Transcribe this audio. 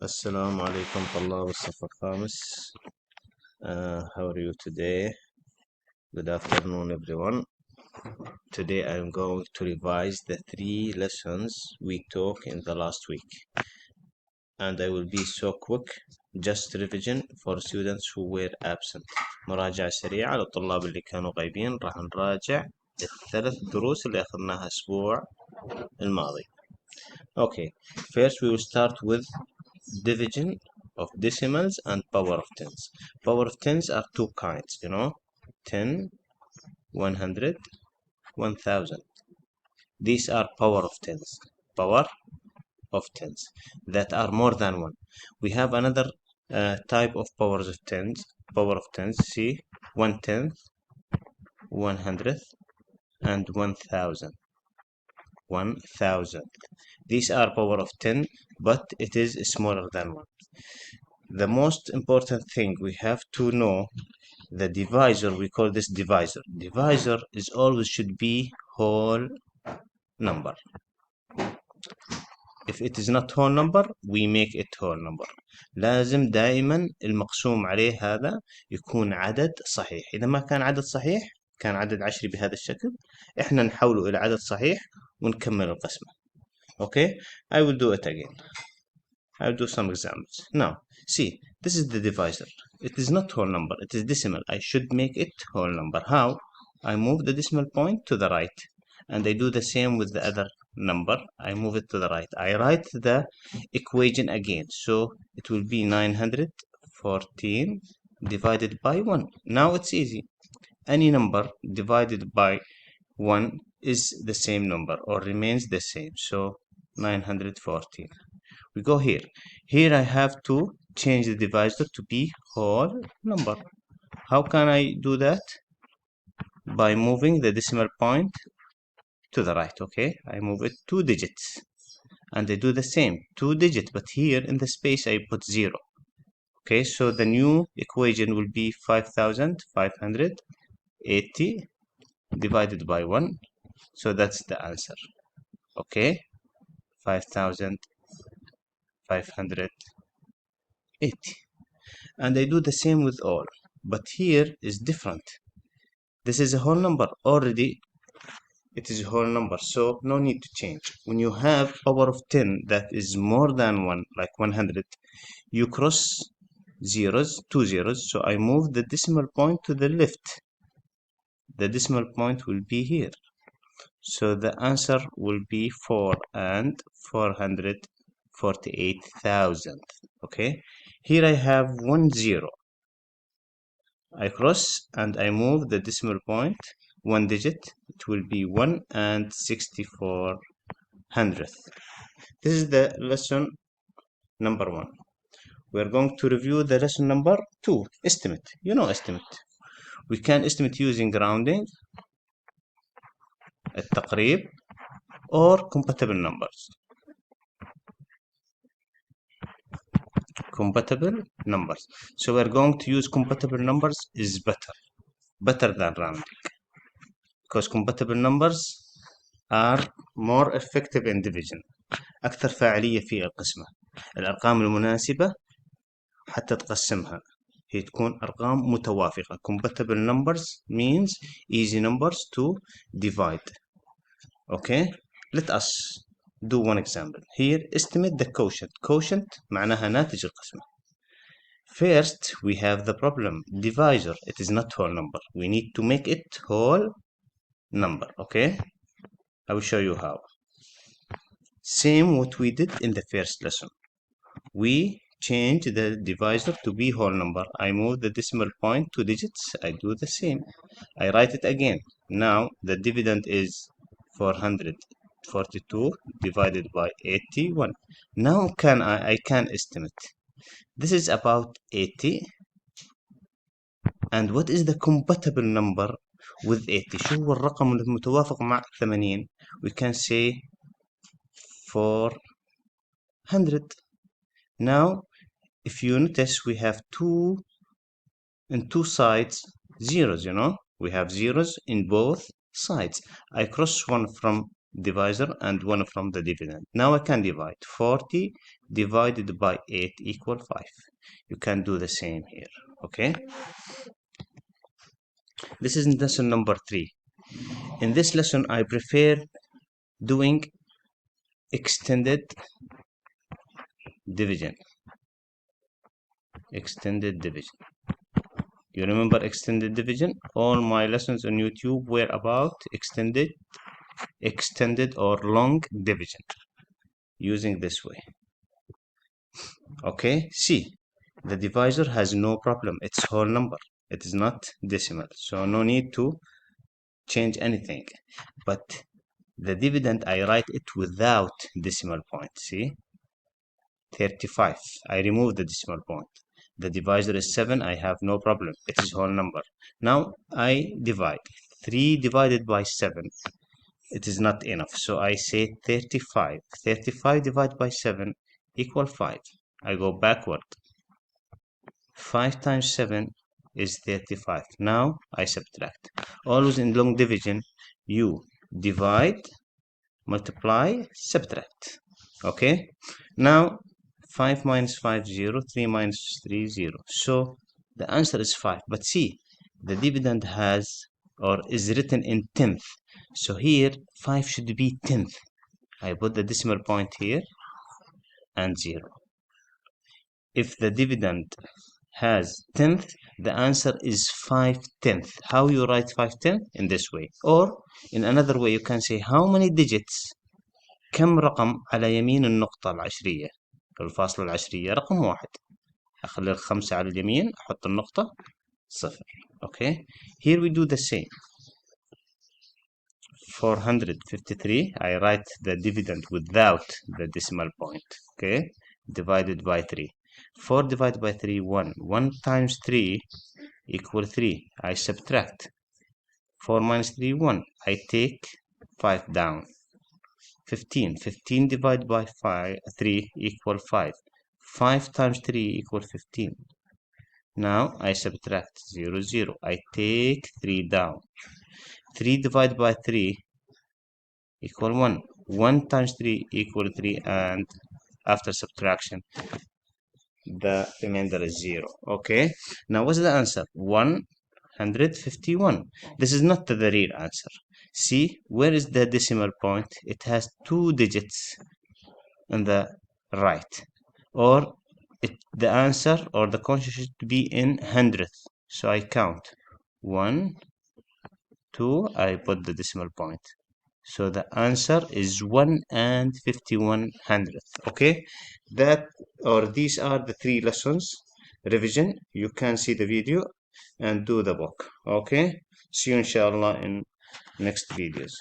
السلام عليكم طلاب الصف الخامس. How are you today? Good afternoon, everyone. Today I'm going to revise the 3 lessons we took in the last week. And I will be so quick, just revision for students who were absent. مراجعة سريعة للطلاب اللي كانوا غايبين. راح نراجع الثلاث دروس اللي أخذناها الأسبوع الماضي. Okay, first we will start with division of decimals and power of tens. Power of tens are two kinds, 10, 100, 1000. These are power of tens. Power of tens that are more than one. We have another type of powers of tens. Power of tens. See, 1/10, 100th, and 1000. 1000. These are power of 10, but it is smaller than 1. The most important thing we have to know, the divisor, we call this divisor. Divisor is always should be whole number. If it is not whole number, we make it whole number. لازم دائما المقسوم عليه هذا يكون عدد صحيح. إذا ما كان عدد صحيح، كان عدد عشري بهذا الشكل، إحنا نحوله إلى عدد صحيح ونكمل القسمة. Okay, I will do it again. I'll do some examples. Now, see, this is the divisor. It is not whole number, it is decimal. I should make it whole number. How? I move the decimal point to the right. And I do the same with the other number. I move it to the right. I write the equation again. So it will be 914 divided by 1. Now it's easy. Any number divided by 1 is the same number or remains the same. So 914. We go here. Here I have to change the divisor to be whole number. How can I do that? By moving the decimal point to the right. Okay, I move it 2 digits. And I do the same, 2 digits, but here in the space I put 0. Okay, so the new equation will be 5580 divided by 1. So that's the answer. Okay, 5580. And I do the same with all, but here is different. This is a whole number already. It is a whole number, so no need to change. When you have power of 10 that is more than 1, like 100, you cross zeros, 2 zeros, so I move the decimal point to the left. The decimal point will be here. So the answer will be 4 and 448,000. Okay, here I have 1 0. I cross and I move the decimal point 1 digit. It will be 1 and 64 hundredth. This is the lesson number 1. We are going to review the lesson number 2, estimate. You know estimate. We can estimate using rounding, التقريب, or compatible numbers. Compatible numbers. So we're going to use compatible numbers is better than rounding, because compatible numbers are more effective in division. أكثر فاعلية في القسمة. الأرقام المناسبة حتى تقسمها هي تكون أرقام متوافقة. Compatible numbers means easy numbers to divide. Okay, let us do one example. Here, estimate the quotient. Quotient معناها ناتج القسمة. First, we have the problem. Divisor, it is not whole number. We need to make it whole number. Okay, I will show you how. Same what we did in the first lesson. We change the divisor to be whole number. I move the decimal point 2 digits. I do the same. I write it again. Now the dividend is 442 divided by 81. Now I can estimate. This is about 80. And what is the compatible number with 80? شو هو الرقم المتوافق مع 80? We can say 400. Now, if you notice, we have two sides zeros, We have zeros in both sides. I cross one from divisor and 1 from the dividend. Now I can divide. 40 divided by 8 equal 5. You can do the same here. Okay. This is lesson number 3. In this lesson, I prefer doing extended division. Extended division. You remember extended division? All my lessons on YouTube were about extended or long division using this way. Okay, see, the divisor has no problem. It's whole number. It is not decimal. So no need to change anything. But the dividend, I write it without decimal point. See, 35. I remove the decimal point. The divisor is 7. I have no problem. It is whole number. Now I divide. 3 divided by 7. It is not enough. So I say 35. 35 divided by 7 equal 5. I go backward. 5 times 7 is 35. Now I subtract. Always in long division, you divide, multiply, subtract. Okay? Now 5 minus 5, 0. 3 minus 3, 0. So the answer is 5. But see, the dividend has or is written in tenth. So here 5 should be tenth. I put the decimal point here and 0. If the dividend has tenth, the answer is 5/10. How you write 5/10? In this way. Or in another way you can say how many digits كم رقم على يمين النقطة العشرية الفاصلة العشرية رقم 1. أخلي الخمسة على اليمين أحط النقطة 0. Okay, here we do the same. 453, I write the dividend without the decimal point. Okay, divided by 3. 4 divided by 3, 1. 1 times 3 equal 3. I subtract. 4 minus 3, 1. I take 5 down. 15. 15 divided by 3 equal 5. 5 times 3 equal 15. Now I subtract 0, 0. I take 3 down. 3 divided by 3 equal 1. 1 times 3 equal 3, and after subtraction the remainder is 0. Okay, now what's the answer? 151. This is not the real answer. See, where is the decimal point? It has 2 digits on the right, or the answer or the quantity should be in hundredth. So I count 1, 2, I put the decimal point. So the answer is 1 and 51 hundredth. Okay, that or these are the 3 lessons revision. You can see the video and do the book. Okay, see you inshallah in next videos.